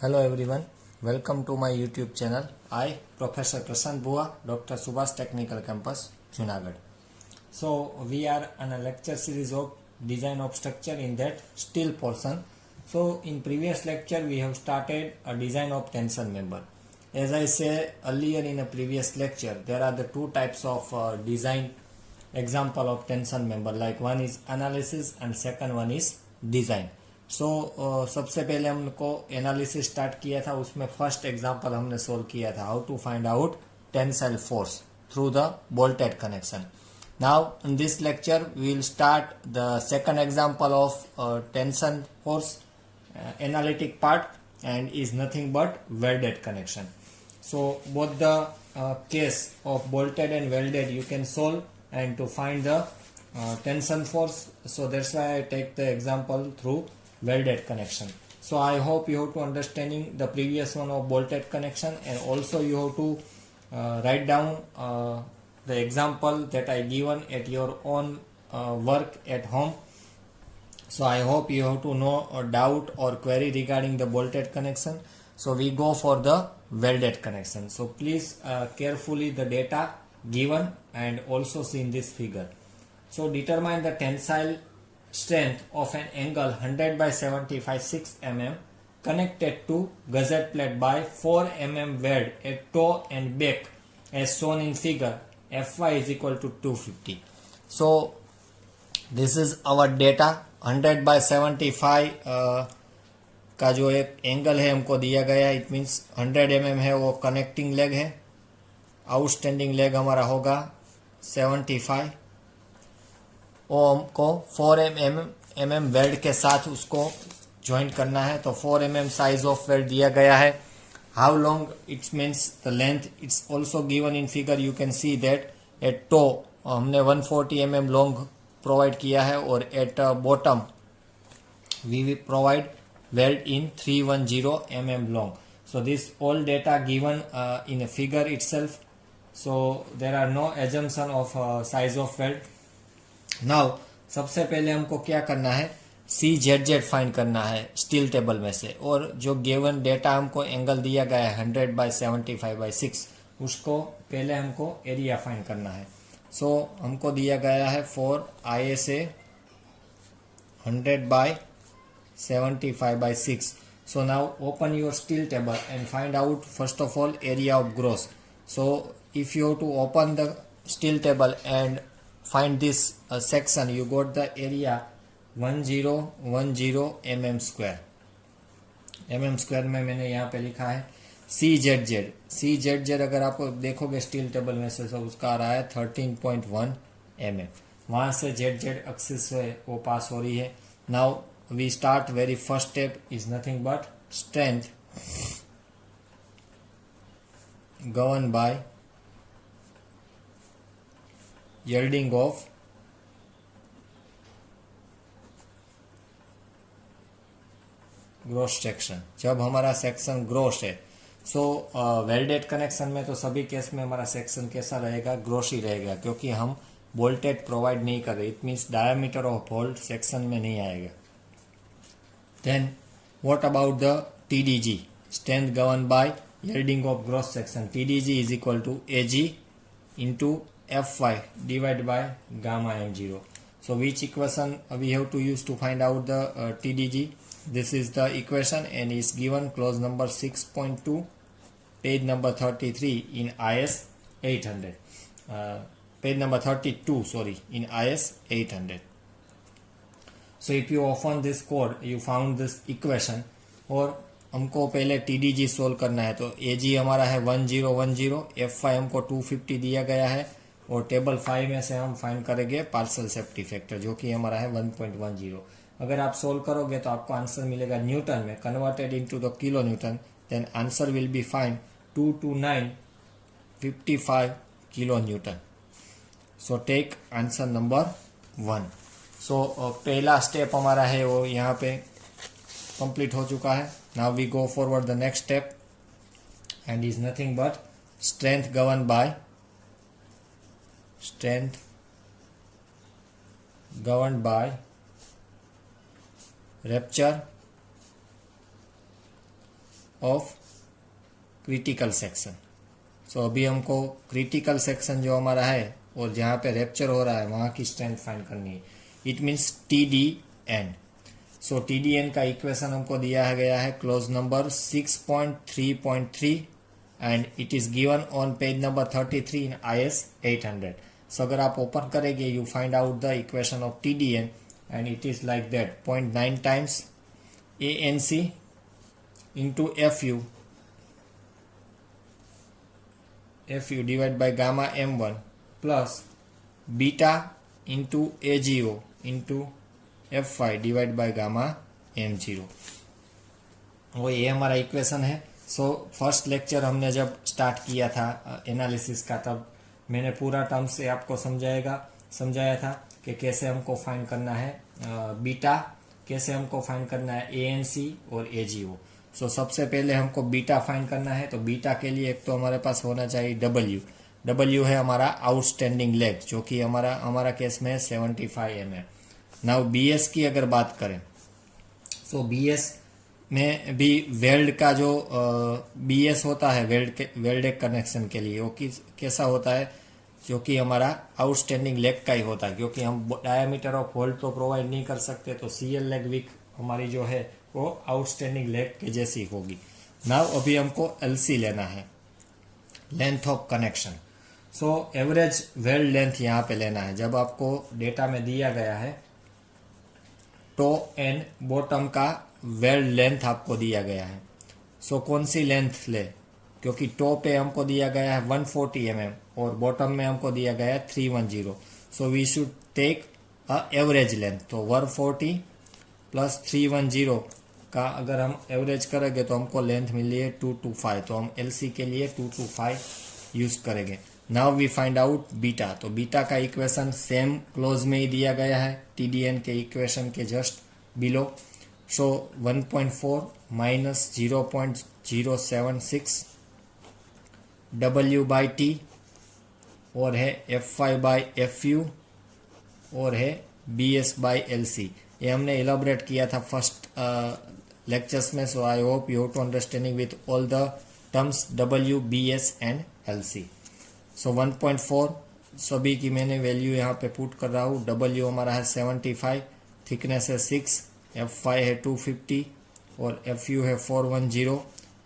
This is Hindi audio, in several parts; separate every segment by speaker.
Speaker 1: Hello everyone, welcome to my YouTube channel. I, Professor Prashant Bua, Dr. Subhash Technical Campus, Junagadh. So we are on a lecture series of design of structure in that steel portion. So in previous lecture we have started a design of tension member. As I said earlier in a previous lecture, there are the two types of design example of tension member, like one is analysis and second one is design. सो सबसे पहले हमको एनालिसिस स्टार्ट किया था, उसमें फर्स्ट एग्जांपल हमने सोल्व किया था, how to find out tensile force through the bolted connection. Now in this lecture we will start the second example of tension force analytic part and is nothing but welded connection. So both the case of bolted and welded you can solve and to find the tension force. So that's why I take the example through welded connection. So I hope you have to understanding the previous one of bolted connection, and also you have to write down the example that I given at your own work at home. So I hope you have to know a doubt or query regarding the bolted connection. So we go for the welded connection. So please carefully the data given and also see in this figure. So determine the tensile strength of an angle 100 by 75 6 mm connected to gusset plate by 4 mm weld at toe and back as shown in figure. Fy is equal to 250. So this is our data. 100 by 75 का जो एक एंगल है हमको दिया गया है. इट मीन्स 100 mm है, वो कनेक्टिंग लेग है. आउटस्टैंडिंग लेग हमारा होगा 75. वो हमको 4 mm वेल्ड के साथ उसको ज्वाइंट करना है. तो 4 mm साइज ऑफ वेल्ड दिया गया है. How long it's means the length it's also given in figure. You can see that at toe हमने 140 mm लॉन्ग प्रोवाइड किया है, और at bottom we provide weld in 310 mm long. So this all data given in a figure itself. So there are no assumption of size of weld. Now सबसे पहले हमको क्या करना है, CZZ फाइंड करना है स्टील टेबल में से, और जो गिवन डेटा हमको एंगल दिया गया है 100 by 75 by 6, उसको पहले हमको एरिया फाइंड करना है. सो हमको दिया गया है for ISA 100 by 75 by 6. So now open your steel table and find out first of all area of gross. So if you have to open the steel table and find this section, you got the area 1010 mm square. mm square में मैंने यहाँ पे लिखा है CZZ. CZZ अगर आप देखोगे स्टील टेबल में से, तो उसका आ रहा है 13.1 mm. वहाँ से ZZ एक्सिस से वो पास हो रही है. Now we start very first step is nothing but strength governed by yielding of gross section. जब हमारा सेक्शन ग्रोस है, सो वेल्डेड कनेक्शन में तो सभी केस में हमारा सेक्शन कैसा रहेगा, ग्रोस ही रहेगा, क्योंकि हम बोल्टेड प्रोवाइड नहीं कर रहे. It means diameter of hole section में नहीं आएगा. Then what about the TDG? Strength governed by yielding of gross section. TDG is equal to AG into Fy divided by gamma m0. So which equation we have to use to find out the TDG? This is the equation and is given clause number 6.2, page number 33 in IS 800. Page number 32, sorry, in IS 800. So if you open this code, you found this equation, और हमको पहले TDG सोल्व करना है. तो AG हमारा है 1010, Fy हमको 250 दिया गया है, और टेबल 5 में से हम फाइंड करेंगे पार्शियल सेफ्टी फैक्टर, जो कि हमारा है 1.10. अगर आप सोल्व करोगे तो आपको आंसर मिलेगा न्यूटन में, converted into the kilo newton. Then answer will be find 22955 kilo newton. So take answer number 1. So पहला स्टेप हमारा है वो यहाँ पे कंप्लीट हो चुका है. Now we go forward the next step and is nothing but strength govern by rupture of critical section. So अभी हमको क्रिटिकल सेक्शन जो हमारा है और जहाँ पे रैप्चर हो रहा है वहाँ की स्ट्रेंथ फाइंड करनी है। It means TDN। So TDN का इक्वेशन हमको दिया गया है close number 6.3.3 and it is given on page number 33 in IS 800। सो अगर आप ओपन करेंगे you find out the equation of TDN and it is like that 0.9 times ANC into FU divided by gamma M1 plus beta into AGO into F5 divided by gamma M0। वो ये हमारा इक्वेशन है। सो फर्स्ट लेक्चर हमने जब स्टार्ट किया था एनालिसिस का तब मैंने पूरा टर्म से आपको समझाया था कि कैसे हमको फाइंड करना है बीटा, कैसे हमको फाइंड करना है ANC और AGO। सो सबसे पहले हमको बीटा फाइंड करना है, तो बीटा के लिए एक तो हमारे पास होना चाहिए W है हमारा आउटस्टैंडिंग लेग, जो कि हमारा केस में 75 mm। नाउ BS की अगर बात करें, सो BS में भी वेल्ड का जो BS होता है वेल्डेड कनेक्शन के लिए, वो कैसा होता है, जो कि हमारा आउटस्टैंडिंग लेग का ही होता है, क्योंकि हम डायमीटर ऑफ होल तो प्रोवाइड नहीं कर सकते, तो CL लेग विक हमारी जो है वो आउटस्टैंडिंग लेग के जैसी होगी। नाउ अभी हमको LC लेना है, length of connection. So average weld length यहाँ पे लेना है। जब आपको डेटा में दिया गया है टो एंड बॉटम का वेल्ड लेंथ आपको दिया गया है, सो कौन सी लेंथ ले, क्योंकि टो पे हमको दिया गया है 140 mm और बॉटम में हमको दिया गया है 310। So we should take a average length, तो 140 प्लस 310 का अगर हम एवरेज करेंगे तो हमको लेंथ मिली है 225, तो हम LC के लिए 225 यूज करेंगे। Now we find out beta, तो बीटा का इक्वेशन सेम क्लोज में ही दिया गया है TDN के इक्वेशन के just below. So 1.4 minus 0.076 W by T और है F5 बाई FU और है BS बाई LC। ये हमने इलाबोरेट किया था फर्स्ट लेक्चर्स में। So I hope you to understanding with all the terms W, BS and LC। So 1.4 सभी की मैंने वैल्यू यहाँ पे पुट कर रहा हूँ। W हमारा है 75, थिकनेस है 6, F5 है 250 और FU है 410,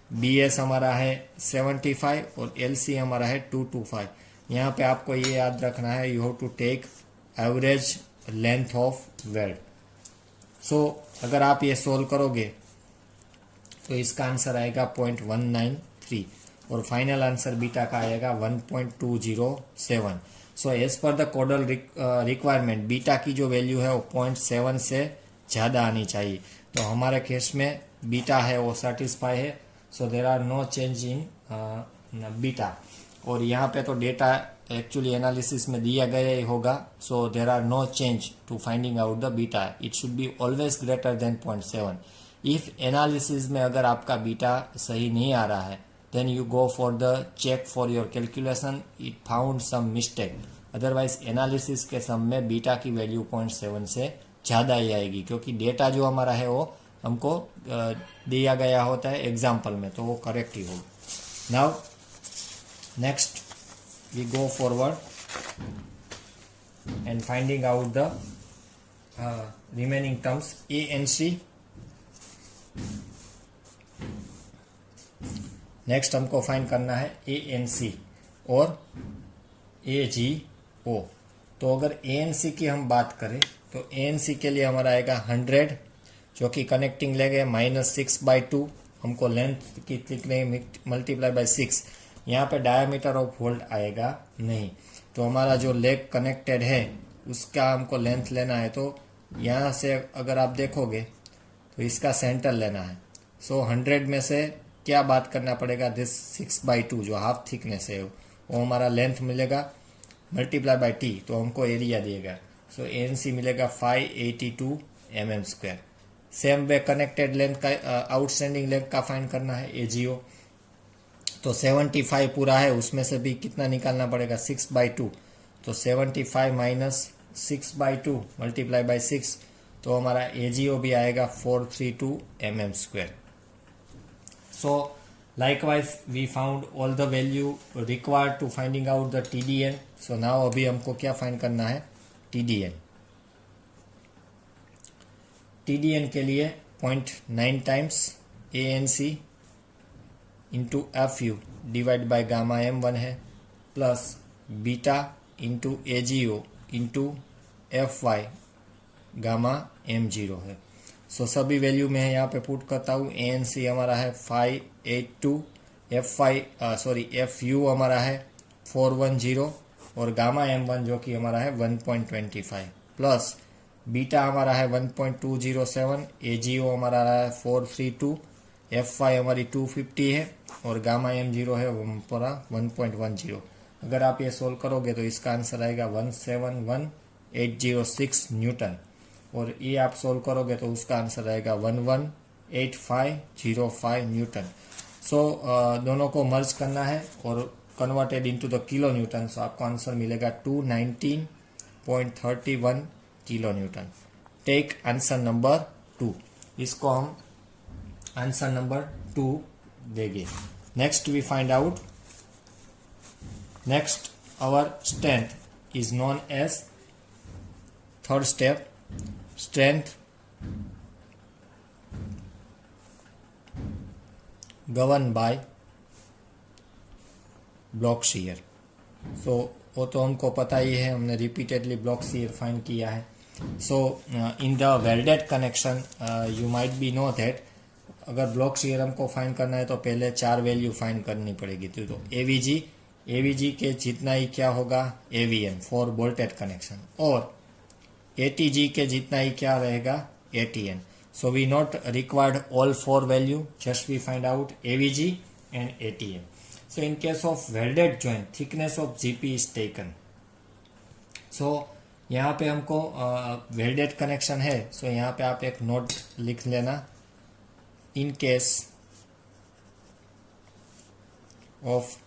Speaker 1: BS हमारा है 75 और LC हमारा है 225। यहाँ पे आपको ये याद रखना है, you have to take average length of weld. So अगर आप ये सोल्व करोगे तो इसका आंसर आएगा 0.193 और फाइनल आंसर बीटा का आएगा 1.207। So as per the codal requirement beta की जो वैल्यू है वो 0.7 से ज़्यादा आनी चाहिए। तो हमारे केस में बीटा है वो सेटिस्फाई है। So there are no change in beta. और यहाँ पे तो डेटा एक्चुअली एनालिसिस में दिया गया ही होगा। So there are no change to finding out the beta. It should be always greater than 0.7। If analysis में अगर आपका बीटा सही नहीं आ रहा है then you go for the check for your calculation, it found some mistake, otherwise analysis के सम में बीटा की वैल्यू 0.7 से ज़्यादा ही आएगी, क्योंकि डेटा जो हमारा है वो हमको दिया गया होता है एग्जाम्पल में, तो वो करेक्ट ही होगा। Now next we go forward and finding out the remaining terms ANC। Next हमको फाइंड करना है ANC और AGO। तो अगर ANC की हम बात करें तो ANC के लिए हमारा आएगा 100, जो कि कनेक्टिंग लेग है, -6/2 हमको लेंथ की लिखने मल्टीप्लाई बाय 6। यहाँ पे डायमीटर ऑफ होल्ड आएगा नहीं, तो हमारा जो लेग कनेक्टेड है उसका हमको लेंथ लेना है। तो यहाँ से अगर आप देखोगे तो इसका सेंटर लेना है। सो 100 में से क्या बात करना पड़ेगा, दिस 6/2 जो हाफ थिकनेस है वो हमारा लेंथ मिलेगा मल्टीप्लाई बाय T, तो हमको एरिया दिएगा। सो ANC मिलेगा 582 mm²। Same way connected length का आउटस्टैंडिंग लेंथ का फाइंड करना है AGO। तो 75 पूरा है, उसमें से भी कितना निकालना पड़ेगा 6/2, तो 75 माइनस 6/2 मल्टीप्लाई बाय 6, तो हमारा AGO भी आएगा 432 mm²। So likewise we found all the value required to finding out the TDN. So now अभी हमको क्या फाइंड करना है, TDN. TDN के लिए 0.9 times ANC into FU divide by gamma M1 है, plus beta into AGO into FY gamma M0 है. सो सभी वैल्यू में यहाँ पे पुट करता हूँ. ANC हमारा है 582, FU हमारा है 410 और गामा M1 जो कि हमारा है 1.25, प्लस बीटा हमारा है 1.207, AGO हमारा है 432, FY हमारी 250 है और गामा M0 है पूरा 1.10. अगर आप ये सोल्व करोगे तो इसका आंसर आएगा 171,806 न्यूटन, और ये आप सोल्व करोगे तो उसका आंसर आएगा 118505 न्यूटन. सो दोनों को मर्ज करना है और converted into the kilo newton. So आपको आंसर मिलेगा 219.31 kilo newton. Take answer number 2. इसको हम आंसर नंबर 2 देंगे. Next we find out, next our strength is known as, third step, strength governed by block shear. So वो तो हमको पता ही है, हमने रिपीटेडली ब्लॉक shear फाइंड किया है. So in the welded connection you might be know that अगर ब्लॉक shear हमको फाइंड करना है तो पहले 4 वैल्यू फाइंड करनी पड़ेगी. तो AVG के जितना ही क्या होगा AVN फॉर बोल्टेड कनेक्शन, और ATG के जितना ही क्या रहेगा ATN. So we not required all 4 value, just we find out AVG and ATN. So in case of welded joint, thickness of GP is taken. So यहाँ पे हमको welded connection है, so यहाँ पे आप एक नोट लिख लेना. In case of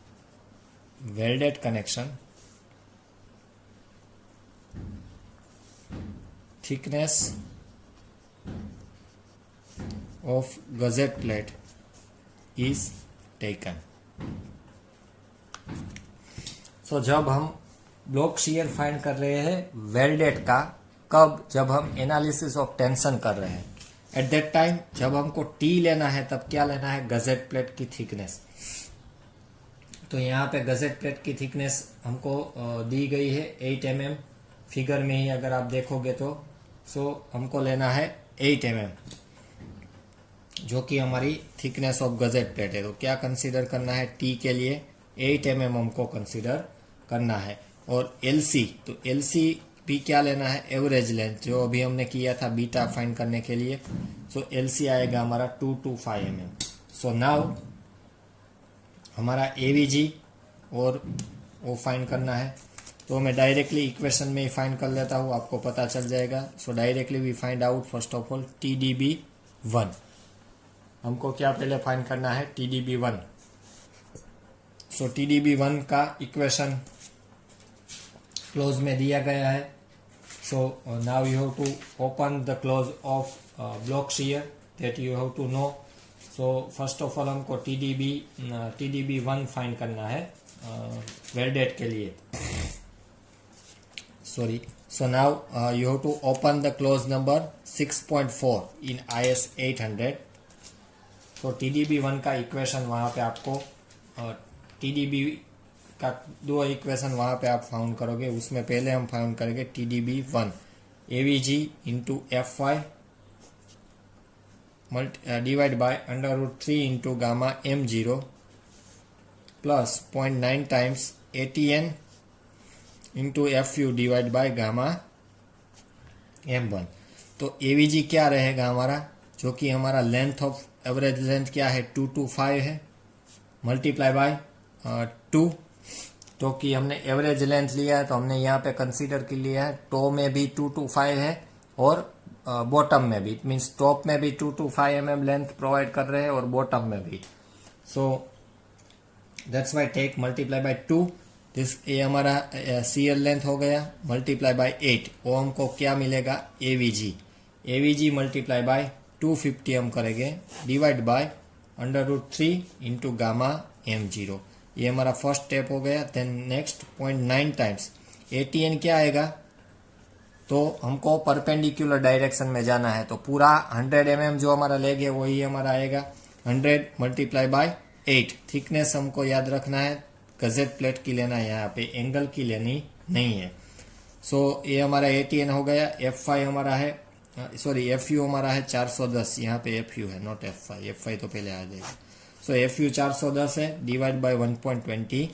Speaker 1: welded connection, thickness of gusset plate is taken. So जब हम ब्लॉक shear फाइंड कर रहे हैं वेल्डेड का, कब, जब हम एनालिसिस ऑफ टेंशन कर रहे हैं. एट दैट टाइम जब हमको T लेना है तब क्या लेना है, गसेट प्लेट की थिकनेस. तो यहाँ पे गसेट प्लेट की थिकनेस हमको दी गई है 8 mm. फिगर में ही अगर आप देखोगे तो हमको लेना है 8 mm, जो कि हमारी थिकनेस ऑफ गसेट प्लेट है. तो क्या कंसीडर करना है, T के लिए 8 mm हमको कंसीडर करना है. और LC, तो LC भी क्या लेना है, एवरेज लेंथ, जो अभी हमने किया था बीटा फाइंड करने के लिए. सो LC आएगा हमारा 225 mm. सो नाउ हमारा AVG और वो फाइंड करना है, तो मैं डायरेक्टली इक्वेशन में ही फाइंड कर लेता हूँ, आपको पता चल जाएगा. So directly we find out first of all TDB1. हमको क्या पहले फाइंड करना है, TDB1. सो TDB1 का इक्वेशन क्लोज में दिया गया है. So now you have to open the clause of block shear that you have to know. So first of all हमको TDB1 फाइंड करना है वेल्डेड के लिए. Sorry. So now you have to open the clause number 6.4 in IS 800. So TDB1 का इक्वेशन वहाँ पे आपको TDB का 2 इक्वेशन वहाँ पे आप फाउंड करोगे. उसमें पहले हम फाउंड करेंगे TDB1 AVG into FY divide by √3 into gamma M0 plus 0.9 times ATN into FU divide by gamma M1. तो AVG क्या रहेगा हमारा, जो कि हमारा लेंथ ऑफ एवरेज लेंथ क्या है 225 है, मल्टीप्लाई बाय 2. तो कि हमने एवरेज लेंथ लिया है तो हमने यहाँ पे कंसीडर कर लिया है टो में भी 225 है और बॉटम में भी. इट मीन्स टॉप में भी 225 mm लेंथ प्रोवाइड कर रहे हैं और बॉटम में भी. So that's why take multiply by 2. This ये हमारा सीयर लेंथ हो गया, मल्टीप्लाई बाय 8. वो हमको क्या मिलेगा, AVG मल्टीप्लाई बाय 250 हम करेंगे divide by √3 into gamma m0। ये हमारा फर्स्ट स्टेप हो गया। देन नेक्स्ट 0.9 टाइम्स ATN क्या आएगा, तो हमको परपेंडिकुलर डायरेक्शन में जाना है, तो पूरा 100 mm जो हमारा लेग है वही हमारा आएगा। 100 मल्टीप्लाई बाय 8। थिकनेस हमको याद रखना है, गजेट प्लेट की लेना है, यहाँ पे एंगल की लेनी नहीं है। सो ये हमारा ATN हो गया। F5 हमारा है, सॉरी FU हमारा है 410। यहाँ पे FU है, नॉट F5। F5 तो पहले आ जाएगा। सो FU 410 है, डिवाइड बाय 1.25।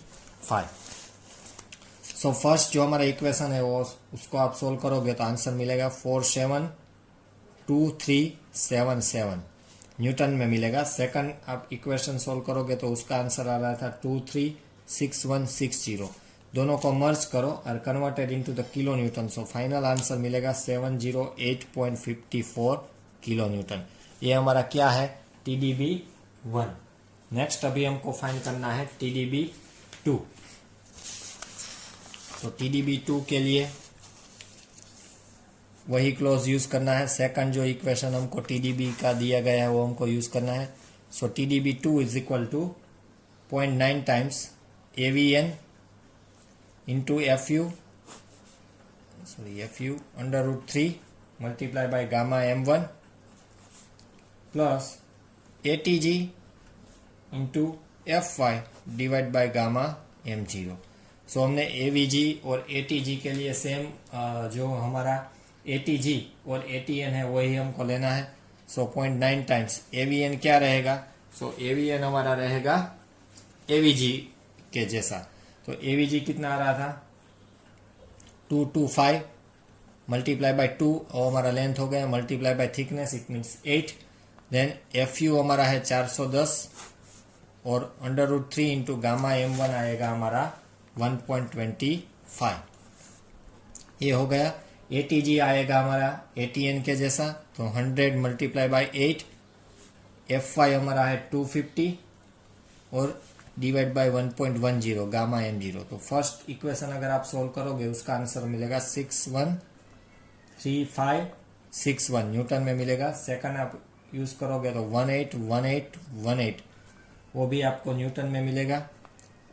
Speaker 1: सो फर्स्ट जो हमारा इक्वेशन है वो उसको आप सोल्व करोगे तो आंसर मिलेगा 472,377 न्यूटन में मिलेगा। सेकंड आप इक्वेशन सोल्व करोगे तो उसका आंसर आ रहा था 236160। दोनों को मर्ज करो और converted into the kilo newton. So final answer मिलेगा 708.54 किलो न्यूटन। ये हमारा क्या है, TDB1। नेक्स्ट अभी हमको फाइंड करना है TDB2। तो TDB2 के लिए वही क्लॉज यूज करना है। सेकंड जो इक्वेशन हमको TDB का दिया गया है वो हमको यूज करना है। So TDB2 is equal to 0.9 times AVN into FU √3 multiply by gamma m1 plus ATG into F5 divide by gamma m0। So हमने AVG और ATG के लिए सेम जो हमारा ATG और ATN है वही हमको लेना है। सो 0.9 टाइम्स AVN क्या रहेगा, सो AVN हमारा रहेगा AVG के जैसा। तो AVG कितना आ रहा था, 225 मल्टीप्लाई बाय 2 और हमारा लेंथ हो गया, multiply by thickness it means 8। Then FU हमारा है 410 और √3 इंटू गामा m1 आएगा हमारा 1.25। ये हो गया। ATG आएगा हमारा ATN के जैसा, तो 100 मल्टीप्लाई बाय 8। F5 हमारा है 250 और डिवाइड बाय 1.10 गामा m0। तो फर्स्ट इक्वेशन अगर आप सोल्व करोगे उसका आंसर मिलेगा 613561 न्यूटन में मिलेगा। सेकंड आप यूज करोगे तो 181818 वो भी आपको न्यूटन में मिलेगा।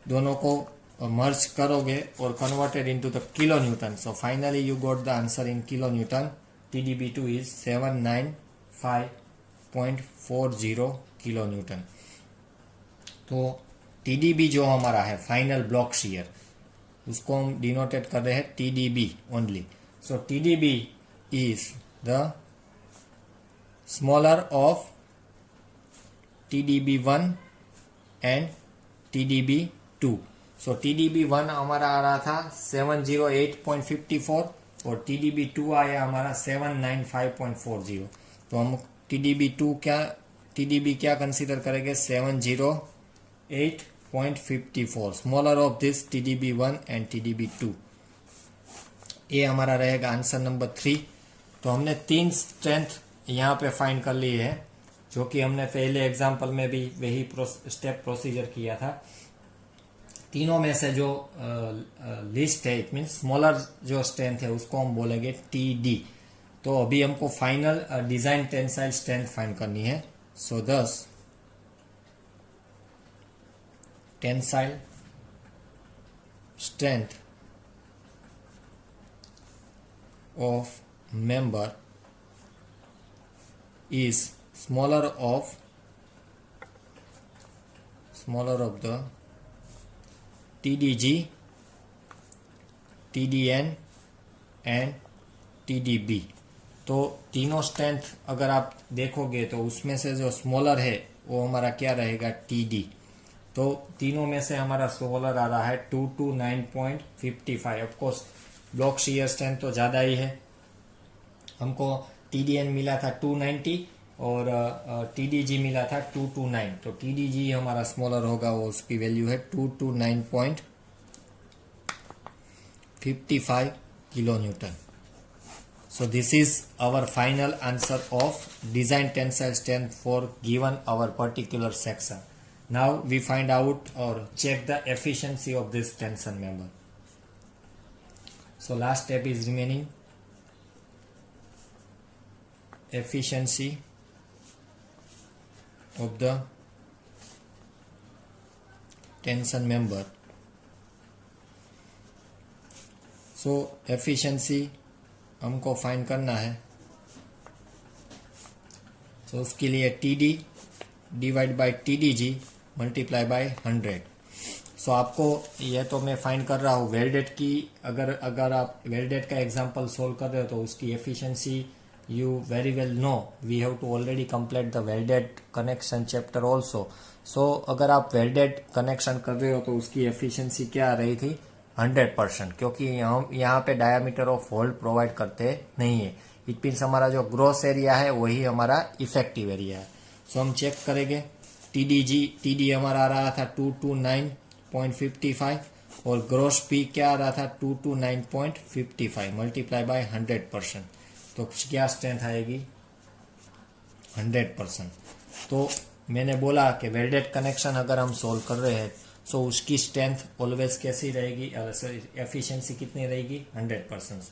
Speaker 1: दोनों को मर्ज करोगे और converted into the kilo newton. So finally you got the answer in kilo Newton. TDB2 is 795.40 kilo Newton. तो TDB जो हमारा है फाइनल ब्लॉक शियर, उसको हम डिनोटेट कर रहे हैं TDB only. So TDB is the smaller of TDB1 and TDB2। So TDB1 हमारा आ रहा था 708.54 और TDB2 आया हमारा 795.40। तो हम TDB क्या कंसीडर करेंगे, 708.54 smaller of this TDB1 and TDB2। ये हमारा रहेगा आंसर नंबर 3। तो हमने 3 स्ट्रेंथ यहाँ पे फाइंड कर ली है, जो कि हमने पहले एग्जाम्पल में भी वही स्टेप प्रोसीजर किया था। तीनों में से जो लिस्ट है, इट मीन स्मॉलर जो स्ट्रेंथ है उसको हम बोलेंगे TD। तो अभी हमको final design tensile strength find करनी है। सो दस tensile strength of member is smaller of the TDG, TDN and TDB। तो तीनों स्ट्रेंथ अगर आप देखोगे तो उसमें से जो स्मॉलर है वो हमारा क्या रहेगा, TD। तो तीनों में से हमारा स्मॉलर आ रहा है 229.55। ऑफकोर्स ब्लॉक शियर स्ट्रेंथ तो ज़्यादा ही है। हमको TDN मिला था 290 और TDG मिला था 229। तो TDG हमारा स्मॉलर होगा, वो उसकी वैल्यू है 229.55 kilo Newton. So this is our final answer of design tensile strength for given our particular section. Now we find out or check the efficiency of this tension member. So last step is remaining, efficiency of the tension member. So efficiency हमको फाइंड करना है। तो उसके लिए TD divide by TDG multiply by 100। सो आपको ये तो मैं फाइंड कर रहा हूँ वेल्डेड की। अगर आप वेल्डेड का एग्जांपल सोल्व कर रहे हो तो उसकी efficiency you very well know we have to already complete the welded connection chapter also। so अगर आप welded connection कर रहे हो तो उसकी एफिशिएंसी क्या आ रही थी 100%, क्योंकि यहाँ पे डायमीटर ऑफ होल प्रोवाइड करते नहीं है। इट मीन्स हमारा जो ग्रॉस एरिया है वही हमारा इफेक्टिव एरिया है। सो हम चेक करेंगे TD हमारा आ रहा था 229.55 और ग्रॉस पी क्या आ रहा था 229.55 मल्टीप्लाई बाय 100%। तो क्या स्ट्रेंथ आएगी 100%। तो मैंने बोला कि वेल्डेड कनेक्शन अगर हम सोल्व कर रहे हैं तो उसकी स्ट्रेंथ ऑलवेज कैसी रहेगी, एफिशिएंसी कितनी रहेगी 100%।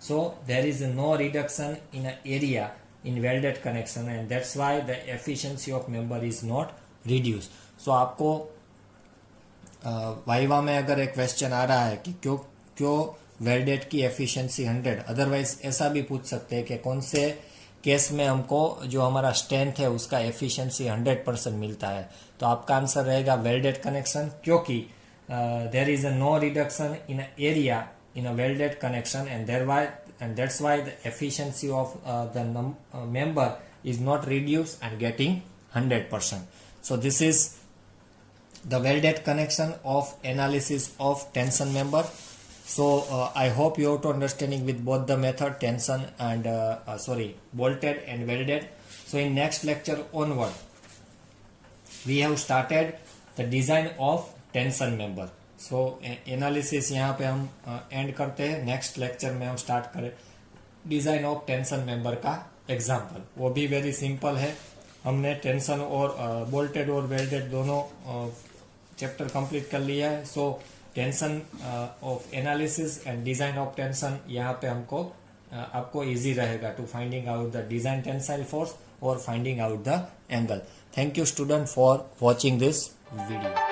Speaker 1: So there is no reduction in area in welded connection and that's why the efficiency of member is not reduce. So आपको वाइवा में अगर एक क्वेश्चन आ रहा है कि क्यों वेल्डेड की एफिशिएंसी 100, अदरवाइज ऐसा भी पूछ सकते हैं कि कौन से केस में हमको जो हमारा स्ट्रेंथ है उसका एफिशिएंसी 100% मिलता है। तो आपका आंसर रहेगा वेल्डेड कनेक्शन, क्योंकि there is no reduction in area in a welded connection and that's why the efficiency of the member is not reduce and getting 100%। So this is the welded connection of analysis of tension member। So I hope you have to understanding with both the method tension and bolted and welded। So in next lecture onward we have started the design of tension member। So analysis यहाँ पे हम end करते हैं। next lecture में हम start करें design of tension member का example। वो भी very simple है। हमने टेंशन और बोल्टेड और वेल्डेड दोनों चैप्टर कंप्लीट कर लिया है। So tension of analysis and design of tension यहाँ पे आपको इजी रहेगा to finding out the design tensile force और finding out the angle. Thank you student for watching this video.